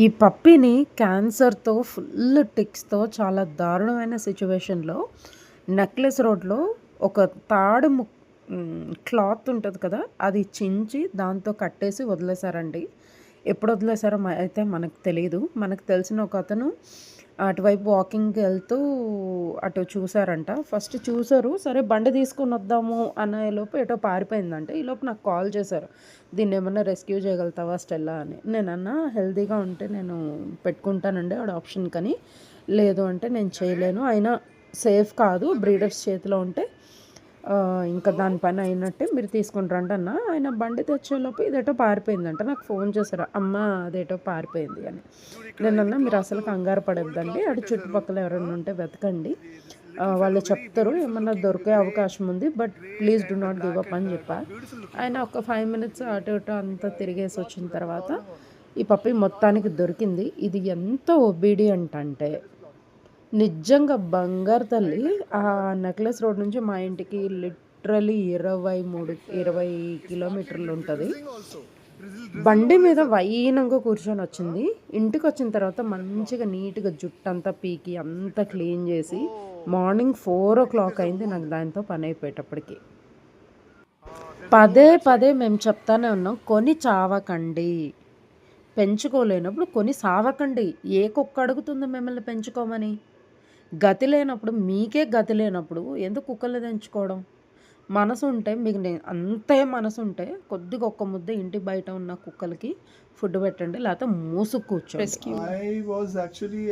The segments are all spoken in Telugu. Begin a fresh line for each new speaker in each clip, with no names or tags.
ఈ పప్పీని క్యాన్సర్‌తో ఫుల్ టిక్స్‌తో చాలా దారుణమైన సిట్యుయేషన్‌లో నెక్లెస్ రోడ్‌లో ఒక తాడు క్లాత్ ఉంటది కదా! అది చించి దాంతో కట్టేసి వదిలేసారండి. ఎప్పుడు వదిలేసారో అయితే మనకు తెలీదు. మనకు తెలిసిన ఒకతను అటువైపు వాకింగ్‌కెళ్తూ అటు చూసారంట. ఫస్ట్ చూసారు. సరే బండి తీసుకొనొద్దాము అనేలోపు ఎటో పారిపోయిందంట. ఈలోపు నాకు కాల్ చేశారు. దీన్నేమన్నా రెస్క్యూ చేయగలుగుతావా స్టెల్లా అని. నేనన్నా హెల్తీగా ఉంటే నేను పెట్టుకుంటానండి ఆడ ఆప్షన్ కని. లేదు అంటే నేను చేయలేను. అయినా సేఫ్ కాదు. బ్రీడర్స్ చేతిలో ఉంటే ఇంకా దాని పని అయినట్టే మీరు తీసుకొని రండి అన్న. ఆయన బండి తెచ్చేలోపు ఇదేటో పారిపోయిందంట. నాకు ఫోన్ చేశారు. అమ్మ అదేటో పారిపోయింది అని. నేనన్నా మీరు అసలు కంగారు పడొద్దండి. అటు చుట్టుపక్కల ఎవరైనా ఉంటే వెతకండి. వాళ్ళు చెప్తారు ఏమన్నా దొరికే అవకాశం ఉంది. But please do not give up అని చెప్పా. ఆయన ఒక 5 మినిట్స్ అటు ఇటు అంతా తిరిగేసి వచ్చిన తర్వాత ఈ పప్పీ మొత్తానికి దొరికింది. ఇది ఎంత ఒబీడియంట్ అంటే నిజంగా బంగారు తల్లి. ఆ నెక్లెస్ రోడ్ నుంచి మా ఇంటికి లిటరల్లీ 20 కిలోమీటర్లు ఉంటుంది. బండి మీద వైనంగా కూర్చొని వచ్చింది. ఇంటికి వచ్చిన తర్వాత మంచిగా నీట్గా జుట్టు అంతా పీకి అంతా క్లీన్ చేసి మార్నింగ్ 4:00 అయింది నాకు దాంతో పని అయిపోయేటప్పటికి. పదే పదే మేము చెప్తానే ఉన్నాం, కొని చావకండి. పెంచుకోలేనప్పుడు కొని సావకండి. ఏ కుక్క అడుగుతుంది మిమ్మల్ని పెంచుకోమని? గతి లేనప్పుడు, మీకే గతి లేనప్పుడు ఎందుకు కుక్కల్ని తెంచుకోవడం? మనసుంటే మీకు అంతే మనసుంటే కొద్దిగా ఒక్క ముద్ద ఇంటి బయట ఉన్న కుక్కలకి ఫుడ్ పెట్టండి. లేకపోతే మూసుకు కూర్చోండి.
Rescue.
I was actually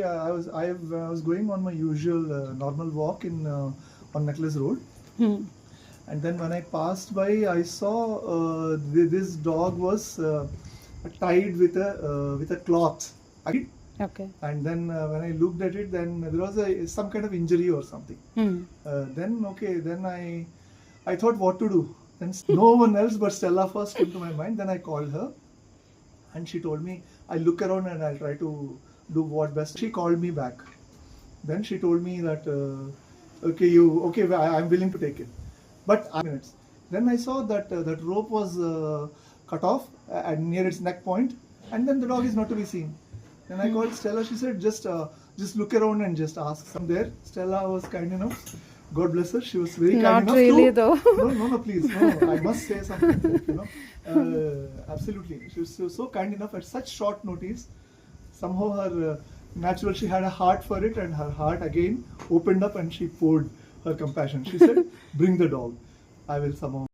I was going on my usual normal walk in on Necklace Road, and then when I passed by, I saw this dog was tied with a cloth.
Okay.
And then when I looked at it, then there was some kind of injury or something. Then I thought what to do. Then no one else but Stella first came to my mind. Then I called her, and she told me I'll look around and I'll try to do what best. She called me back. Then she told me that I'm willing to take it, but minutes. Then I saw that that rope was cut off near its neck point, and then the dog is not to be seen. Then I called Stella. She said just look around and just ask. From there, Stella was kind enough. God bless her. She was very kind enough.
Not really
to,
though.
No, please. No, I must say something. Absolutely. She was so kind enough at such short notice. Somehow her natural, she had a heart for it, and her heart again opened up and she poured her compassion. She said, "Bring the dog. I will somehow."